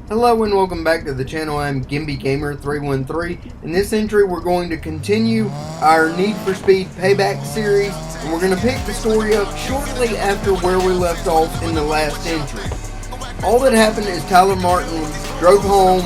Hello and welcome back to the channel. I'm GimbyGamer313. In this entry we're going to continue our Need for Speed Payback series, and we're going to pick the story up shortly after where we left off in the last entry. All that happened is Tyler Martin drove home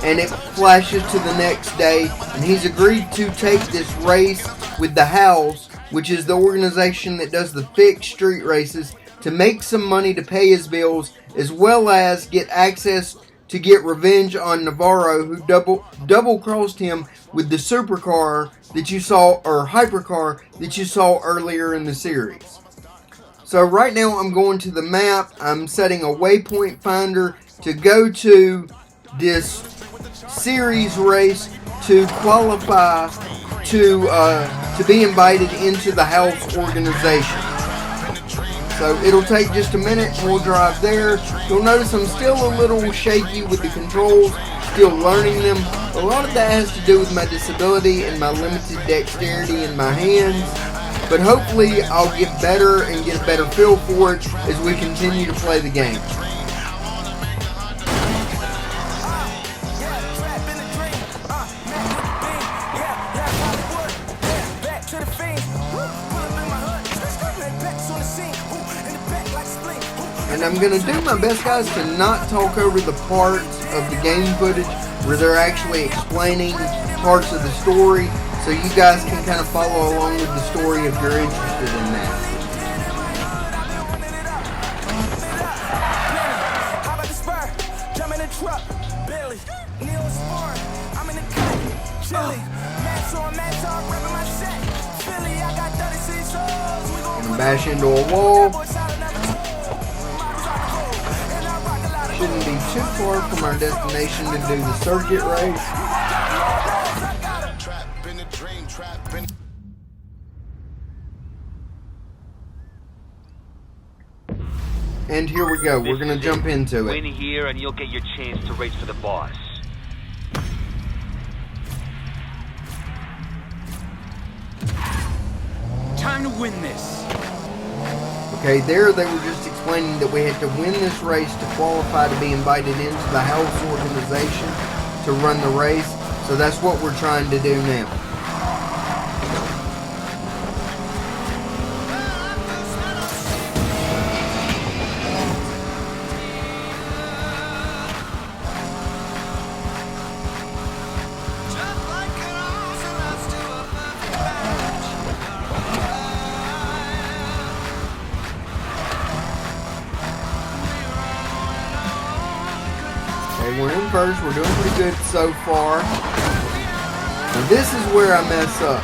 and it flashes to the next day, and he's agreed to take this race with the House, which is the organization that does the fixed street races, to make some money to pay his bills, as well as get access to get revenge on Navarro, who double crossed him with the supercar that you saw, or hypercar that you saw earlier in the series. So right now I'm going to the map. I'm setting a waypoint finder to go to this series race to qualify to be invited into the House organization. So it'll take just a minute and we'll drive there. You'll notice I'm still a little shaky with the controls, still learning them. A lot of that has to do with my disability and my limited dexterity in my hands. But hopefully I'll get better and get a better feel for it as we continue to play the game. And I'm going to do my best, guys, to not talk over the parts of the game footage where they're actually explaining parts of the story, so you guys can kind of follow along with the story if you're interested in that. Gonna bash into a wall. Shouldn't be too far from our destination to do the circuit race. And here we go. We're gonna jump into it. Win here and you'll get your chance to race for the boss. Time to win this. Okay, there they were just explaining that we had to win this race to qualify to be invited into the House organization to run the race. So that's what we're trying to do now. We're in first. We're doing pretty good so far. And this is where I mess up,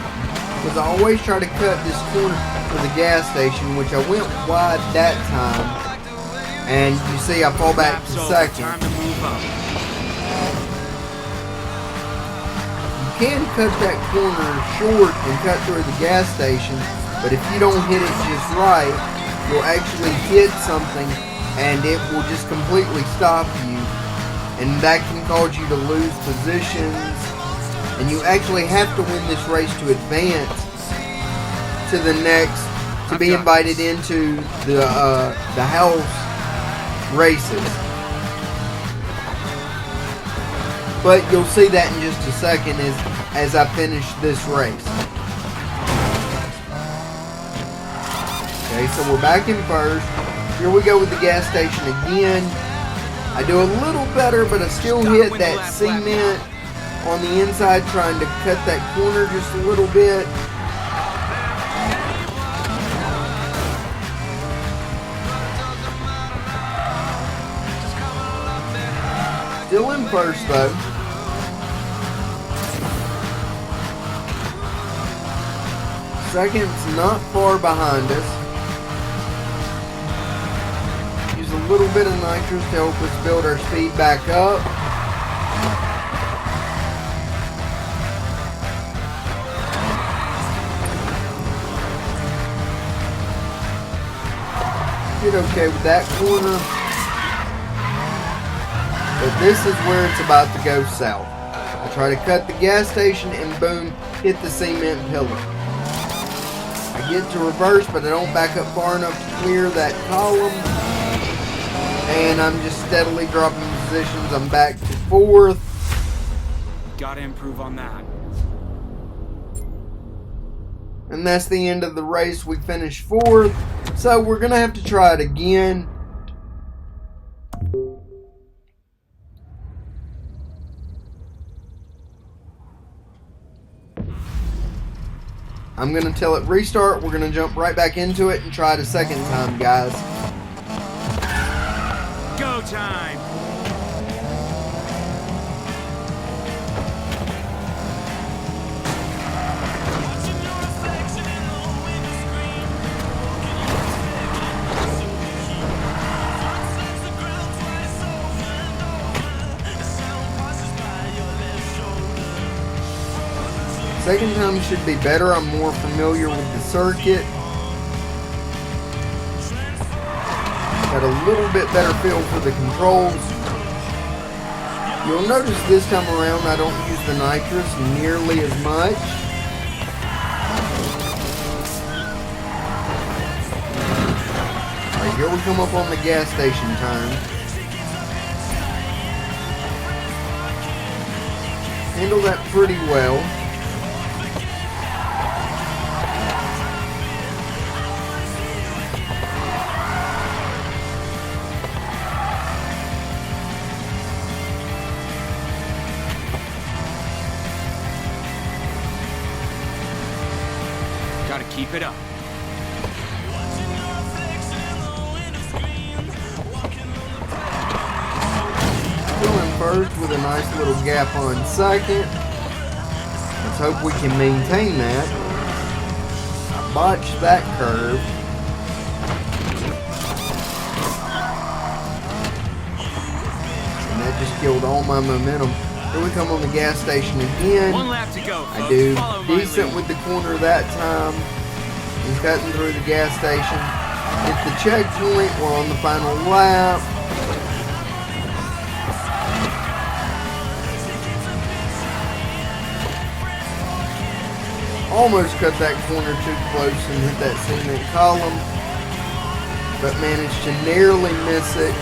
because I always try to cut this corner for the gas station, which I went wide that time. And you see I fall back to second. You can cut that corner short and cut through the gas station, but if you don't hit it just right, you'll actually hit something and it will just completely stop you. And that can cause you to lose positions, and you actually have to win this race to advance to the next, to be invited into the House races. But you'll see that in just a second as I finish this race. Okay, so we're back in first. Here we go with the gas station again. I do a little better, but I still hit that cement on the inside, trying to cut that corner just a little bit. Still in first, though. Second's not far behind us. A little bit of nitrous to help us build our speed back up. Did okay with that corner, but this is where it's about to go south. I try to cut the gas station and boom, hit the cement pillar. I get to reverse, but I don't back up far enough to clear that column. And I'm just steadily dropping positions. I'm back to 4th. Gotta improve on that. And that's the end of the race. We finished 4th. So we're going to have to try it again. I'm going to tell it restart. We're going to jump right back into it and try it a second time, guys. Go time! Second time should be better. I'm more familiar with the circuit. Got a little bit better feel for the controls. You'll notice this time around I don't use the nitrous nearly as much. Alright, here we come up on the gas station turn. Handle that pretty well. Gotta keep it up. Still in first with a nice little gap on second. Let's hope we can maintain that. I botched that curve. And that just killed all my momentum. Here we come on the gas station again. One lap to go, I folks. do Follow my decent lead. with the corner that time. He's cutting through the gas station. Hit the checkpoint. We're on the final lap. Almost cut that corner too close and hit that cement column, but managed to narrowly miss it.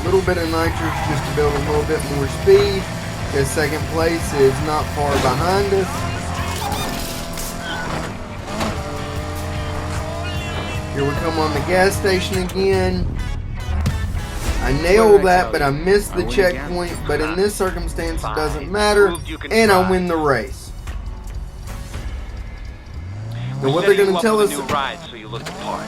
A little bit of nitrous just to build a little bit more speed, because second place is not far behind us. Here we come on the gas station again. I nailed that, but I missed the checkpoint. But in this circumstance, it doesn't matter, and I win the race. Now, what they're going to tell us? New ride, so you look the part.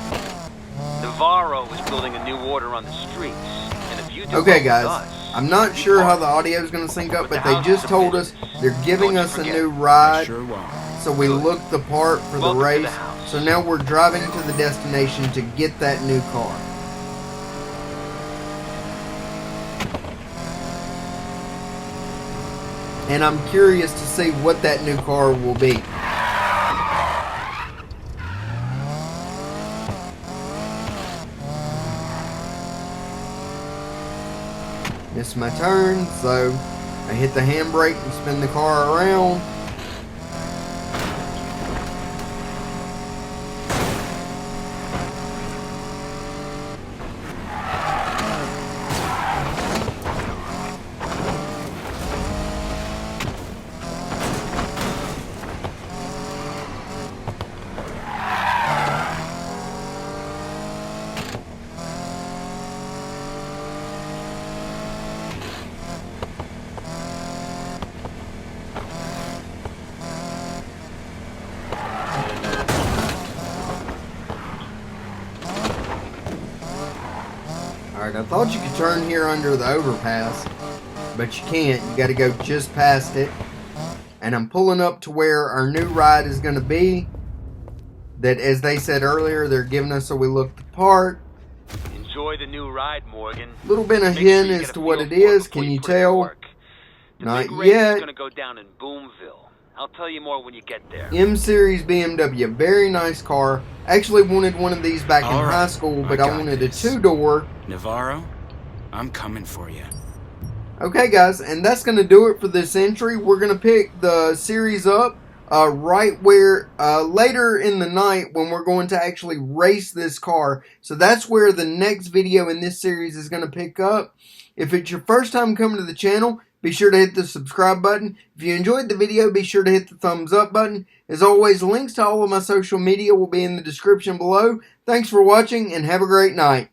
Navarro is building a new order on the streets, and if you do Okay, with guys, us, I'm not sure how the audio is going to sync up, but they just told us they're giving us a new ride, Sure won't. so we look the part for the Welcome to the race. house. So now we're driving to the destination to get that new car. And I'm curious to see what that new car will be. Missed my turn, so I hit the handbrake and spin the car around. Alright, I thought you could turn here under the overpass, but you can't. You gotta go just past it. And I'm pulling up to where our new ride is gonna be. That, as they said earlier, they're giving us so we look the part. enjoy the new ride, Morgan. Little bit of Make sure hint you as get a to what feel it for it is. before Can you put it to tell? work. The Not big race yet. is gonna go down in Boomville. I'll tell you more when you get there. M-Series BMW. Very nice car. Actually wanted one of these back in All right, high school, but I I got wanted this. a two-door. Navarro, I'm coming for you. Okay, guys, and that's going to do it for this entry. We're going to pick the series up right where later in the night when we're going to actually race this car. So that's where the next video in this series is going to pick up. If it's your first time coming to the channel, be sure to hit the subscribe button. If you enjoyed the video, be sure to hit the thumbs up button. As always, links to all of my social media will be in the description below. Thanks for watching and have a great night.